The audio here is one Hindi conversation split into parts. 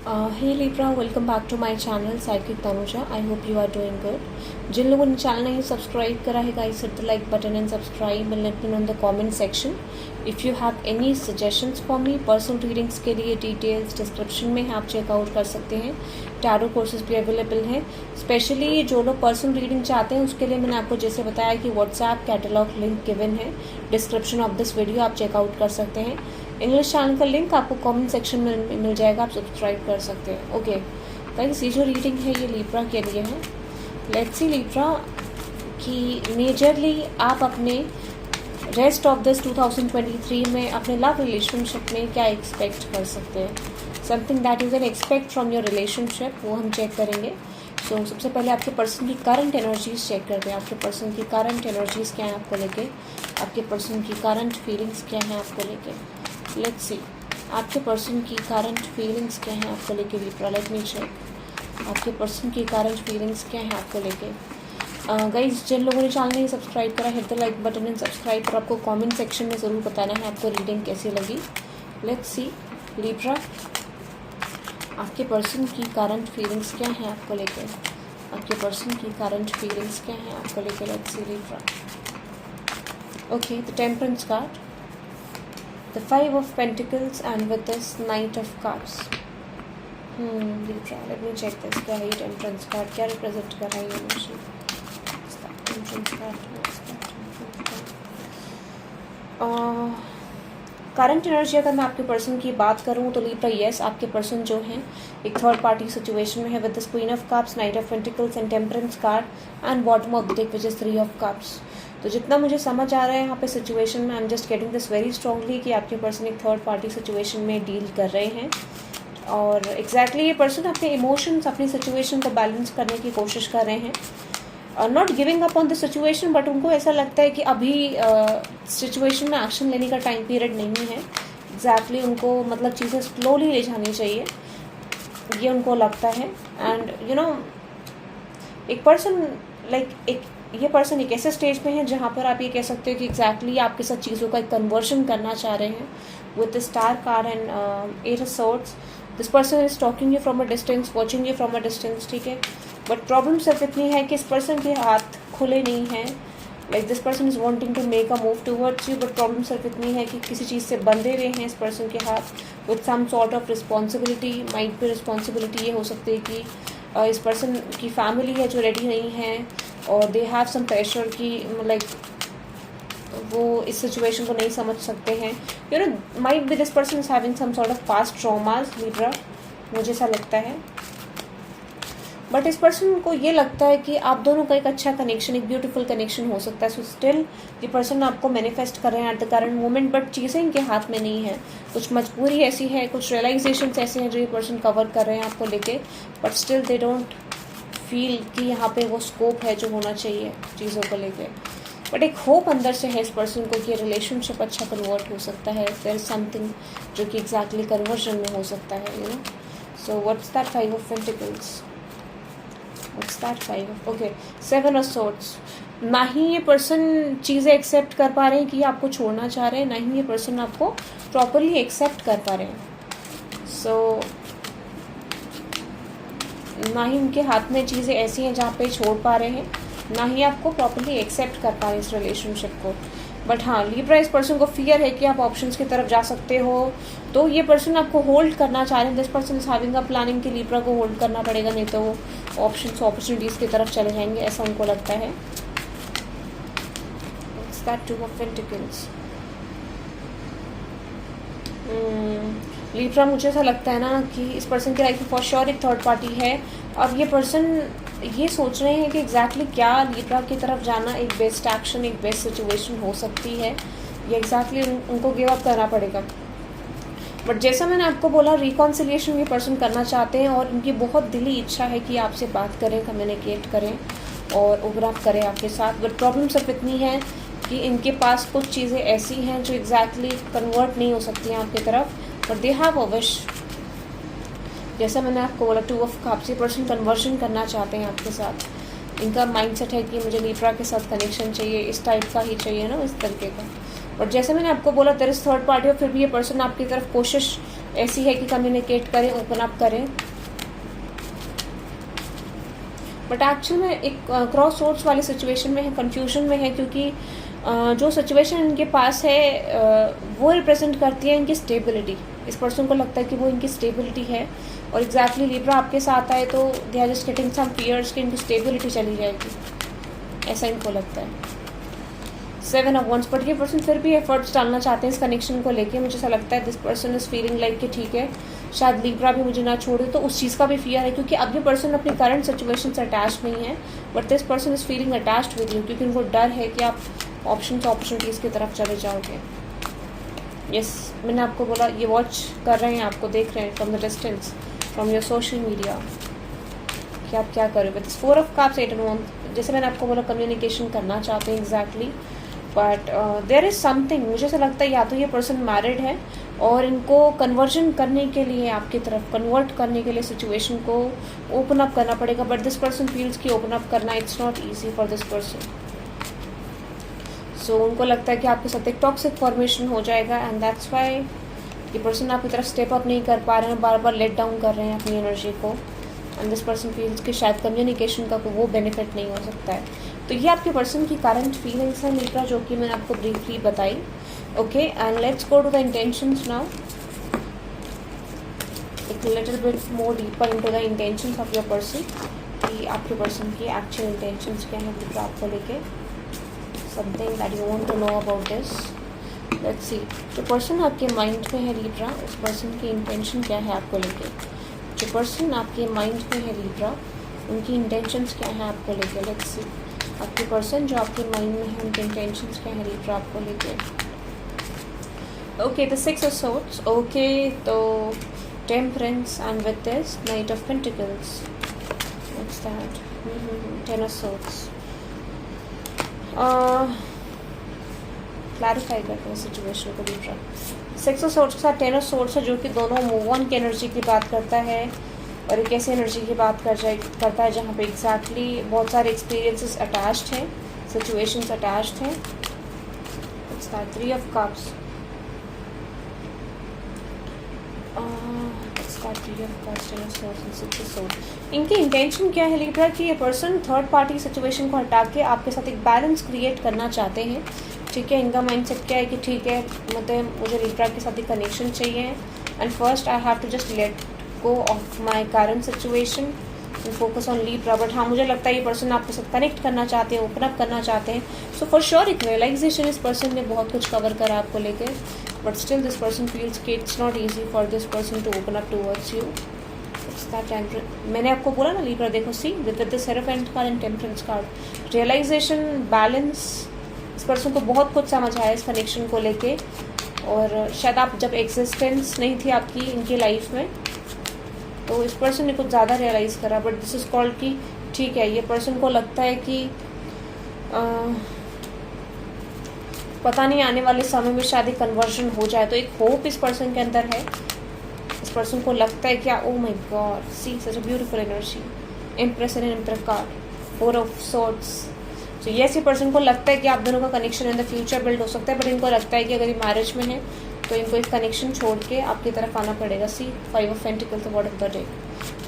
Hey Libra, welcome back to my channel psychic Tanuja. I hope you are doing good. जिन लोगों ने चैनल नहीं सब्सक्राइब करा है guys, hit the like button and subscribe and let me know in the comment section if you have any suggestions for me. Personal readings के लिए डिटेल्स डिस्क्रिप्शन में आप चेकआउट कर सकते हैं. टैरो कोर्सेज भी अवेलेबल हैं. स्पेशली जो लोग पर्सनल रीडिंग चाहते हैं उसके लिए मैंने आपको जैसे बताया कि व्हाट्सएप कैटलॉग लिंक गिवन है डिस्क्रिप्शन ऑफ दिस वीडियो, आप चेकआउट कर सकते हैं. इंग्लिश चैनल का लिंक आपको कमेंट सेक्शन में मिल जाएगा, आप सब्सक्राइब कर सकते हैं. ओके गाइस, ये जो रीडिंग है ये लिब्रा के लिए है. लेट्स सी लिब्रा कि मेजरली आप अपने रेस्ट ऑफ दिस 2023 में अपने लव रिलेशनशिप में क्या एक्सपेक्ट कर सकते हैं. Something that you can expect from your relationship, वो हम चेक करेंगे. सो सबसे पहले आपके पर्सन की करंट एनर्जीज चेक करते हैं. आपके पर्सन की करंट एनर्जीज क्या है आपको लेके, आपके पर्सन की करंट फीलिंग्स क्या है आपको लेके. लेट्स सी आपके पर्सन की करंट फीलिंग्स क्या है आपको लेके लिब्रा. लेट मी चेक आपके पर्सन की करंट फीलिंग्स क्या है आपको लेके. गाइज, जिन लोगों ने चैनल नहीं सब्सक्राइब करा, hit the like button and subscribe. और आपको कमेंट सेक्शन में ज़रूर बताना है आपको रीडिंग कैसी लगी. लेट्स सी लिब्रा आपके पर्सन की करंट फीलिंग्स क्या है आपको लेके. आपके पर्सन की करंट फीलिंग्स क्या है आपको लेके. Let's see Libra. Okay, the temperance card, the 5 of Pentacles and with this Knight of Cups. Libra, let me check this. क्या है ये टेम्परेंस कार्ड, क्या रिप्रेजेंट कर रहा है ये emotion. Temperance card, current energy अगर मैं आपके पर्सन की बात करूं तो लिब्रा यस, आपके पर्सन जो हैं एक थर्ड पार्टी सिचुएशन में है with this queen of cups, night of pentacles and temperance card and bottom of the deck which is 3 of cups. तो जितना मुझे समझ आ रहा है यहाँ पे सिचुएशन में, आई am just getting this very strongly कि आपके पर्सन एक थर्ड पार्टी सिचुएशन में डील कर रहे हैं. और एग्जैक्टली ये पर्सन अपने इमोशंस, अपनी सिचुएशन को बैलेंस करने की कोशिश कर रहे हैं. Not giving up on the situation, but उनको ऐसा लगता है कि अभी सिचुएशन में एक्शन लेने का टाइम पीरियड नहीं है. एग्जैक्टली उनको मतलब चीज़ें स्लोली ले जानी चाहिए, ये उनको लगता है. एंड यू नो एक पर्सन ये पर्सन एक ऐसे स्टेज पे है जहाँ पर आप ये कह सकते हो कि एग्जैक्टली आपके साथ चीज़ों का एक कन्वर्जन करना चाह रहे हैं with the star card and 8 of swords. This person is talking you from a distance, watching you from a distance, ठीक है. बट प्रॉब्लम सिर्फ इतनी है कि इस पर्सन के हाथ खुले नहीं हैं. Like this person is wanting to make a move towards you, but problem सिर्फ इतनी है कि किसी चीज़ से बंधे हुए हैं इस पर्सन के हाथ with some sort of responsibility. Might भी रिस्पॉन्सिबिलिटी ये हो सकती है कि इस पर्सन की फैमिली है जो रेडी नहीं है और दे हैव सम प्रेशर कि लाइक वो इस सिचुएशन को नहीं समझ सकते हैं. You know might be this person is having some sort of past traumas Libra, मुझे ऐसा लगता है. बट इस पर्सन को ये लगता है कि आप दोनों का एक अच्छा कनेक्शन, एक ब्यूटीफुल कनेक्शन हो सकता है. सो स्टिल ये पर्सन आपको मैनिफेस्ट कर रहे हैं at the current moment, but चीज़ें इनके हाथ में नहीं है. कुछ मजबूरी ऐसी है, कुछ रियलाइजेशंस ऐसे हैं जो ये पर्सन कवर कर रहे हैं आपको लेके, but still they don't feel कि यहाँ पे वो स्कोप है जो होना चाहिए चीज़ों को लेके. बट एक होप अंदर से है इस पर्सन को कि रिलेशनशिप अच्छा कन्वर्ट हो सकता है. देयर इज समथिंग जो कि एग्जैक्टली कन्वर्जन में हो सकता है, you know. So what's that 5 of pentacles, what's that 5 of, okay, 7 of swords. ना ही ये पर्सन चीज़ें एक्सेप्ट कर पा रहे हैं कि आपको छोड़ना चाह रहे हैं, ना ही ये पर्सन आपको प्रॉपरली एक्सेप्ट कर पा रहे हैं. सो ना ही उनके हाथ में चीज़ें ऐसी हैं जहाँ पे छोड़ पा रहे हैं, ना ही आपको प्रॉपर्ली एक्सेप्ट कर पा रहे हैं इस रिलेशनशिप को. बट हाँ, लिब्रा इस पर्सन को फियर है कि आप ऑप्शंस की तरफ जा सकते हो, तो ये पर्सन आपको होल्ड करना चाह रहे हैं. This person is having a planning कि लिब्रा को होल्ड करना पड़ेगा, नहीं तो वो ऑप्शंस अपॉर्चुनिटीज़ की तरफ चले जाएंगे, ऐसा उनको लगता है. It's that 2 of pentacles. Libra, मुझे ऐसा लगता है ना कि इस पर्सन की लाइफ में फॉर श्योर एक थर्ड पार्टी है. और ये पर्सन ये सोच रहे हैं कि एग्जैक्टली क्या लिब्रा की तरफ जाना एक बेस्ट एक्शन, एक बेस्ट सिचुएशन हो सकती है, या एग्जैक्टली उनको गिव अप करना पड़ेगा. बट जैसा मैंने आपको बोला, रिकॉन्सिलिएशन ये पर्सन करना चाहते हैं और उनकी बहुत दिली इच्छा है कि आपसे बात करें, कम्युनिकेट करें और ओवरअप करें आपके साथ. बट प्रॉब्लम सिर्फ इतनी है कि इनके पास कुछ चीज़ें ऐसी हैं जो एग्जैक्टली कन्वर्ट नहीं हो सकती हैं आपकी तरफ, but they have a wish. जैसा मैंने आपको बोला 2 ऑफ कप्स, ये पर्सन कन्वर्जन करना चाहते हैं आपके साथ. इनका माइंडसेट है कि मुझे लिब्रा के साथ कनेक्शन चाहिए, इस टाइप का ही चाहिए ना, इस तरीके का. और जैसे मैंने आपको बोला देयर इज थर्ड पार्टी, और फिर भी ये पर्सन आपकी तरफ कोशिश ऐसी है कि कम्युनिकेट करें, ओपन अप करें, बट एक्चुअल में एक क्रॉस रोड्स वाली सिचुएशन में है, कंफ्यूजन में है, क्योंकि जो सिचुएशन इनके पास है वो रिप्रेजेंट करती है इनकी स्टेबिलिटी। इस पर्सन को लगता है कि वो इनकी स्टेबिलिटी है, और एग्जैक्टली लिब्रा आपके साथ आए तो they are just getting some fears कि इनकी स्टेबिलिटी चली जाएगी, ऐसा इनको लगता है। 7 ऑफ वंस, बट ये पर्सन फिर भी एफर्ट्स डालना चाहते हैं इस कनेक्शन को लेके। मुझे ऐसा लगता है this person is feeling like कि ठीक है, शायद लिब्रा भी मुझे ना छोड़े, तो उस चीज़ का भी फियर है, क्योंकि अब ये पर्सन अपनी करंट सिचुएशन से अटैच नहीं है, but this person is feeling attached with you, क्योंकि उनको डर है कि आप ऑप्शंस अपॉर्चुनिटीज़ की तरफ चले जाओगे। यस, मैंने आपको बोला ये वॉच कर रहे हैं, आपको देख रहे हैं from the distance, from your social media, कि आप क्या करोगे। With 4 of cups, 8 of wands, जैसे मैंने आपको बोला कम्युनिकेशन करना चाहते हैं exactly, but there is something, मुझे ऐसा लगता है या तो ये पर्सन मैरिड है और इनको कन्वर्जन करने के लिए, आपकी तरफ कन्वर्ट करने के लिए सिचुएशन को ओपन अप करना पड़ेगा, बट दिस पर्सन फील्स कि ओपन अप करना it's not easy for this person. So उनको लगता है कि आपके साथ एक टॉक्सिक फॉर्मेशन हो जाएगा, एंड दैट्स वाई ये पर्सन आपकी तरफ स्टेप अप नहीं कर पा रहे हैं, बार बार लेट डाउन कर रहे हैं अपनी एनर्जी को, एंड दिस पर्सन फील्स कि शायद कम्युनिकेशन का वो बेनिफिट नहीं हो सकता है। तो ये आपके पर्सन की करंट फीलिंग्स हैं लिब्रा, जो कि मैंने आपको ब्रीफली बताई। Okay, and let's go to the intentions now, एक little bit more deeper into the intentions of your person, कि आपके पर्सन की एक्चुअल इंटेंशंस क्या है लिब्रा आपको लेके, something that you want to know about this. Let's see, जो पर्सन आपके माइंड में है लिब्रा, उस पर्सन की इंटेंशन क्या है आपको लेके। जो पर्सन आपके माइंड में है लिब्रा, उनकी इंटेंशंस क्या है आपको लेके। लेट्स सी, आपके पर्सन जो आपके माइंड में है, उनके इंटेंशंस क्या है लिब्रा आपको लेके। Okay, the 6 of swords, okay, तो temperance and with this knight of pentacles, what's that, 10 of swords. Clarify करते हैं सिचुएशन को लिब्रा। 6 ऑफ सोर्ड्स के साथ 10 ऑफ सोर्ड्स है, जो कि दोनों मूव ऑन की एनर्जी की बात करता है, और एक ऐसी एनर्जी की बात करता है जहाँ पे एग्जैक्टली बहुत सारे एक्सपीरियंसेस अटैच्ड हैं, सिचुएशंस अटैच्ड हैं। इट्स दैट 3 ऑफ कप्स, इनकी इंटेंशन क्या है लिब्रा कि ये पर्सन थर्ड पार्टी सिचुएशन को हटा के आपके साथ एक बैलेंस क्रिएट करना चाहते हैं। ठीक है, इनका माइंडसेट क्या है कि ठीक है, मतलब मुझे लिब्रा के साथ एक कनेक्शन चाहिए, and first I have to just let go of my current situation and focus on Libra. But हाँ, मुझे लगता है ये पर्सन आपके साथ कनेक्ट करना चाहते हैं, ओपन अप करना चाहते हैं। सो फॉर श्योर एक रियलाइजेशन इस पर्सन ने बहुत कुछ कवर करा आपको लेके, but still this person feels कि it's not easy for this person to open up towards you. It's that मैंने आपको बोला ना लिब्रा, देखो see with the hierophant card and temperance card, realisation, balance, इस पर्सन को बहुत कुछ समझ आया इस कनेक्शन को लेके, और शायद आप जब एग्जिस्टेंस नहीं थी आपकी इनकी लाइफ में, तो इस पर्सन ने कुछ ज़्यादा रियलाइज़ करा, बट दिस इज़ कॉल्ड कि ठीक है, ये पर्सन को लगता है कि पता नहीं आने वाले समय में शायद एक कन्वर्जन हो जाए, तो एक होप इस पर्सन के अंदर है। इस पर्सन को लगता है क्या, oh my god, see such a beautiful energy, empress and empress card, 4 of swords. तो ये ऐसे पर्सन को लगता है कि आप दोनों का connection in the future build हो सकता है, बट इनको लगता है कि अगर ये मैरिज में है तो इनको एक कनेक्शन छोड़ के आपकी तरफ आना पड़ेगा। सी 5 of pentacles, word of the day.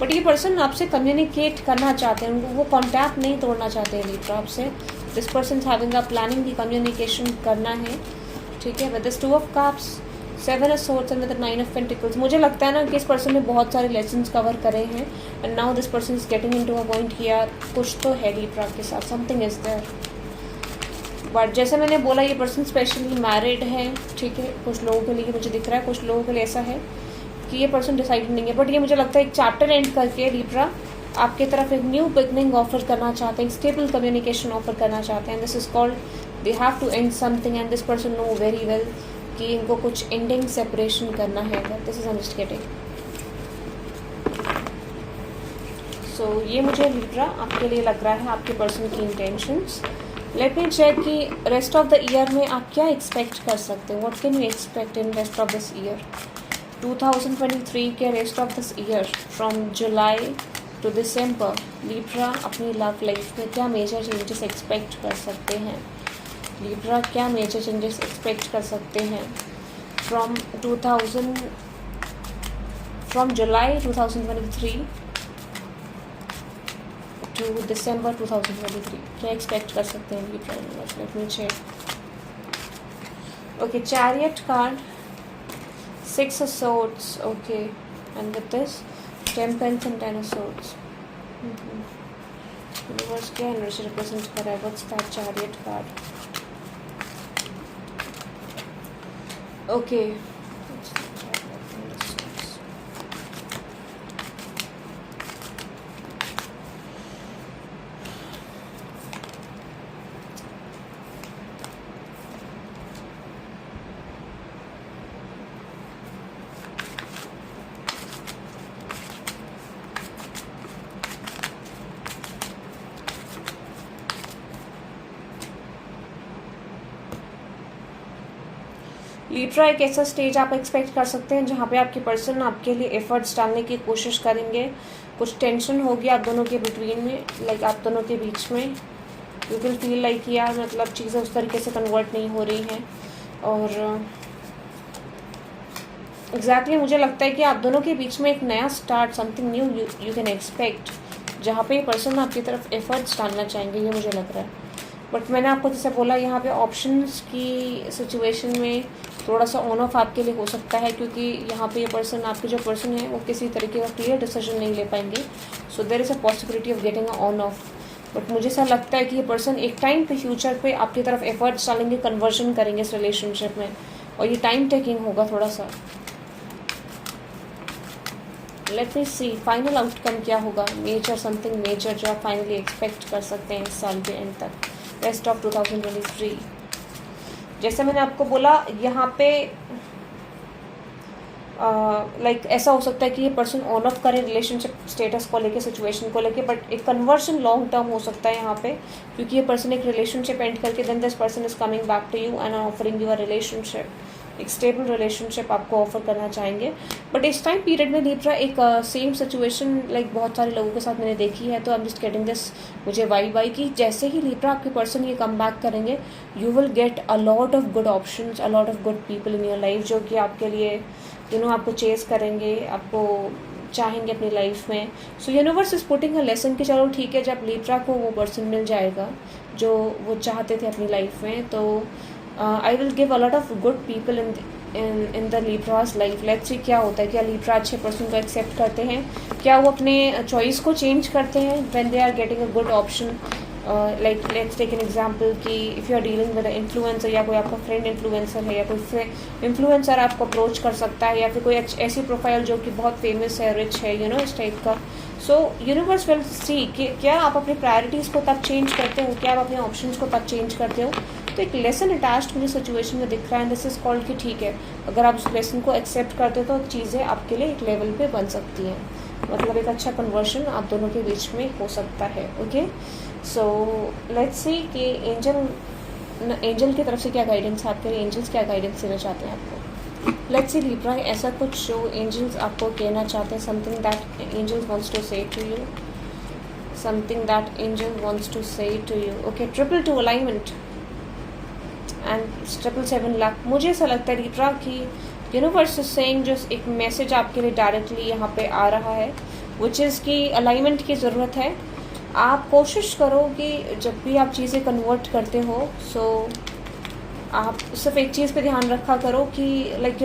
But ये पर्सन आपसे कम्युनिकेट करना चाहते हैं, वो कॉन्टैक्ट नहीं तोड़ना चाहते हैं लिब्रा आपसे। This person having a planning की कम्युनिकेशन करना है, ठीक है। With this 2 of cups, 7 of swords and with 9 of pentacles, मुझे लगता है ना कि इस पर्सन ने बहुत सारे लेसन्स कवर करे हैं, and now this person is getting into a point कि यार कुछ तो है लिब्रा के साथ, समथिंग इज देयर। बट जैसे मैंने बोला, ये पर्सन स्पेशली मैरिड है, ठीक है। कुछ लोगों के लिए मुझे दिख रहा है, कुछ लोगों के लिए ऐसा है कि ये पर्सन डिसाइडेड नहीं है, बट ये मुझे लगता है एक चैप्टर एंड करके लिब्रा आपके तरफ एक न्यू बिगनिंग ऑफर करना चाहते हैं, स्टेबल कम्युनिकेशन ऑफर करना चाहते हैं। This is called they have to end something, and this person know very well कि इनको कुछ एंडिंग सेपरेशन करना है। This is understanding. सो ये मुझे लिब्रा आपके लिए लग रहा है, आपके पर्सन की इंटेंशंस। लेट मी चेक कि रेस्ट ऑफ द ईयर में आप क्या एक्सपेक्ट कर सकते हो, what can you expect in rest of this year. 2023 के rest of this year from July to December, Libra अपनी लव लाइफ में क्या मेजर चेंजेस एक्सपेक्ट कर सकते हैं। लिब्रा क्या मेजर चेंजेस एक्सपेक्ट कर सकते हैं from from July 2023 to December 2023 क्या एक्सपेक्ट कर सकते हैं Libra universe? Let me check. Okay, chariot card, 6 of swords, okay, and with this Temperance and 10 of swords. Universe क्या एनर्जी रिप्रेजेंट कर रहा है? What's that chariot card? Okay, Libra एक ऐसा स्टेज आप एक्सपेक्ट कर सकते हैं जहाँ पे आपके पर्सन आपके लिए एफर्ट्स डालने की कोशिश करेंगे. कुछ टेंशन होगी आप दोनों के बिटवीन में, लाइक आप दोनों के बीच में. यू विल फील लाइक यार मतलब चीज़ें उस तरीके से कन्वर्ट नहीं हो रही हैं. और एग्जैक्टली मुझे लगता है कि आप दोनों के बीच में एक नया start, something new you can expect, जहाँ पे पर्सन आपकी तरफ एफर्ट्स डालना चाहेंगे, ये मुझे लग रहा है. बट मैंने आपको जैसे बोला यहाँ पे ऑप्शंस की सिचुएशन में थोड़ा सा ऑन ऑफ आपके लिए हो सकता है, क्योंकि यहाँ पे ये पर्सन, आपके जो पर्सन है वो किसी तरीके का क्लियर डिसीजन नहीं ले पाएंगे. So there is a possibility of getting a on off. But मुझे ऐसा लगता है कि ये पर्सन एक टाइम पे फ्यूचर पे आपकी तरफ एफर्ट्स डालेंगे, कन्वर्जन करेंगे इस रिलेशनशिप में, और ये टाइम टेकिंग होगा थोड़ा सा. लेट मी सी फाइनल आउटकम क्या होगा. मेजर, समथिंग मेजर जो आप फाइनली एक्सपेक्ट कर सकते हैं इस साल के एंड तक, रेस्ट ऑफ 2023. जैसे मैंने आपको बोला यहाँ पे लाइक ऐसा हो सकता है कि ये पर्सन ऑन ऑफ करे रिलेशनशिप स्टेटस को लेके, सिचुएशन को लेके, बट एक कन्वर्शन लॉन्ग टर्म हो सकता है यहाँ पे, क्योंकि ये पर्सन एक रिलेशनशिप एंड करके then this person is coming back to you and offering you a relationship. एक स्टेबल रिलेशनशिप आपको ऑफर करना चाहेंगे. बट इस टाइम पीरियड में लिब्रा एक सेम सिचुएशन लाइक बहुत सारे लोगों के साथ मैंने देखी है, तो I am just getting this, मुझे वाइब आई कि जैसे ही लिब्रा आपके पर्सन ये कम बैक करेंगे, you will get a lot of good options, a lot of good people in your life, जो कि आपके लिए आपको चेस करेंगे, आपको चाहेंगे अपनी लाइफ में. सो universe is putting a lesson कि चलो ठीक है, जब लिब्रा को वो पर्सन मिल जाएगा जो वो चाहते थे अपनी लाइफ में, तो I will give a lot of good people in the Libra's life. Let's see क्या होता है, क्या Libra अच्छे पर्सन को एक्सेप्ट करते हैं, क्या वो अपने चॉइस को चेंज करते हैं when they are getting a good option. Like let's take an example कि if you are dealing with an influencer, या कोई आपका फ्रेंड इन्फ्लुएंसर है, या कोई इन्फ्लुएंसर आपको अप्रोच कर सकता है, या फिर कोई ऐसी प्रोफाइल जो कि बहुत फेमस है, रिच है, इस टाइप का. सो यूनिवर्स विल सी कि क्या आप अपनी प्रायोरिटीज़ को तब चेंज करते हो, क्या आप अपने ऑप्शंस को तब चेंज करते हो. तो एक लेसन अटैच्ड मुझे सिचुएशन में दिख रहा है. दिस इज कॉल्ड कि ठीक है, अगर आप उस लेसन को एक्सेप्ट करते हो तो चीज़ें आपके लिए एक लेवल पे बन सकती हैं, मतलब एक अच्छा कन्वर्शन आप दोनों के बीच में हो सकता है. ओके, सो लेट्स सी कि एंजल की तरफ से क्या गाइडेंस है आपके लिए, एंजल्स क्या गाइडेंस देना चाहते हैं आपको. लेट्स सी लिब्रा, ऐसा कुछ जो एंजल्स आपको कहना चाहते हैं, something that angels wants to say to you, something that angel wants to say to you. Okay, 222 alignment and 777 luck. मुझे ऐसा लगता है लिब्रा की यूनिवर्स इज सेइंग, जो एक मैसेज आपके लिए डायरेक्टली यहाँ पे आ रहा है, विच इज़ कि अलाइनमेंट की ज़रूरत है. आप कोशिश करो कि जब भी आप चीज़ें कन्वर्ट करते हो, सो आप सिर्फ एक चीज़ पे ध्यान रखा करो कि लाइक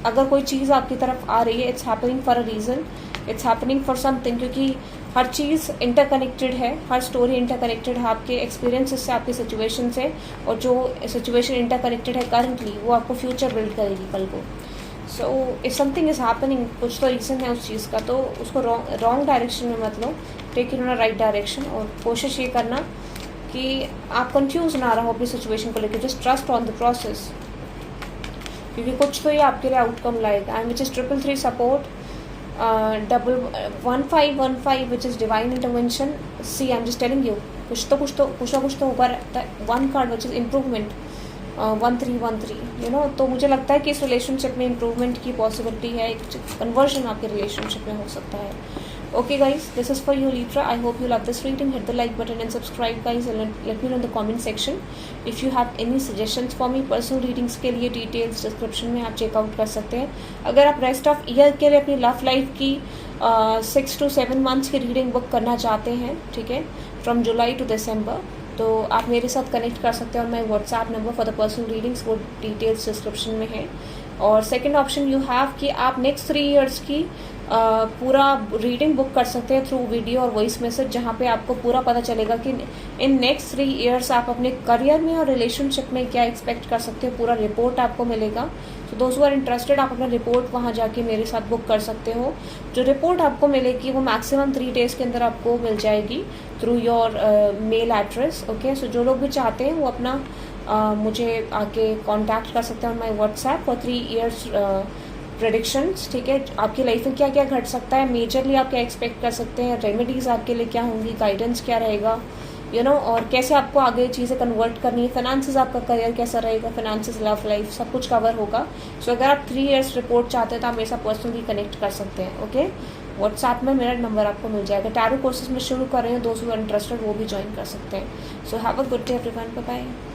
अगर कोई चीज़ आपकी तरफ आ रही है, it's happening for a reason, it's happening for something, क्योंकि हर चीज़ इंटरकनेक्टेड है, हर स्टोरी इंटरकनेक्टेड है आपके एक्सपीरियंसेस से, आपकी सिचुएशन से, और जो सिचुएशन इंटरकनेक्टेड है करंटली, वो आपको फ्यूचर बिल्ड करेगी कल को. So if something is happening, कुछ तो रीज़न है उस चीज़ का, तो उसको रॉन्ग डायरेक्शन में मत लो, take it in a right direction. और कोशिश ये करना कि आप कंफ्यूज ना रहो अपनी सिचुएशन को लेकर, just trust on the process, क्योंकि कुछ तो ये आपके लिए आउटकम लाएगा. And which is 333 support, 1515 which is divine intervention. See I am just telling you, कुछ तो होगा. 1 कार्ड विच इज़ इम्प्रूवमेंट, 1313 तो मुझे लगता है कि इस रिलेशनशिप में इम्प्रूवमेंट की पॉसिबिलिटी है, एक कन्वर्जन आपके रिलेशनशिप में हो सकता है. Okay guys, this is for you Libra. I hope you love this reading. Hit the like button and subscribe guys, and let me know in the comment section if you have any suggestions for me. Personal readings के लिए डिटेल्स डिस्क्रिप्शन में आप चेकआउट कर सकते हैं. अगर आप रेस्ट ऑफ ईयर के लिए अपनी लव लाइफ की 6 to 7 months की रीडिंग बुक करना चाहते हैं, ठीक है, फ्रॉम जुलाई टू दिसंबर, तो आप मेरे साथ कनेक्ट कर सकते हैं. और my WhatsApp number for the personal readings वो डिटेल्स डिस्क्रिप्शन में है. और सेकेंड ऑप्शन यू हैव कि आप नेक्स्ट 3 years की पूरा रीडिंग बुक कर सकते हैं थ्रू वीडियो और वॉइस मैसेज, जहाँ पे आपको पूरा पता चलेगा कि इन नेक्स्ट 3 years आप अपने करियर में और रिलेशनशिप में क्या एक्सपेक्ट कर सकते हैं. पूरा रिपोर्ट आपको मिलेगा. तो दोस्त हु आर इंटरेस्टेड, आप अपना रिपोर्ट वहाँ जाके मेरे साथ बुक कर सकते हो. जो रिपोर्ट आपको मिलेगी वो मैक्सिमम 3 days के अंदर आपको मिल जाएगी through your mail address. Okay, so जो लोग भी चाहते हैं वो अपना मुझे आके कांटेक्ट कर सकते हैं on my WhatsApp for 3 years predictions. ठीक है, आपकी लाइफ में क्या क्या घट सकता है, मेजरली आप क्या एक्सपेक्ट कर सकते हैं, रेमेडीज आपके लिए क्या होंगी, गाइडेंस क्या रहेगा, यू नो, और कैसे आपको आगे चीज़ें कन्वर्ट करनी है, फाइनेंसेस, आपका करियर कैसा रहेगा, फाइनेंसेस, लव लाइफ, सब कुछ कवर होगा. सो अगर आप 3 years रिपोर्ट चाहते हैं तो आप मेरे साथ पर्सनली कनेक्ट कर सकते हैं. ओके, व्हाट्सएप में मेरा नंबर आपको मिल जाएगा. टैरो कोर्सेज में शुरू कर रहे हैं, दोस्त हु आर इंटरेस्टेड वो भी ज्वाइन कर सकते हैं. So have a good day everyone, bye bye.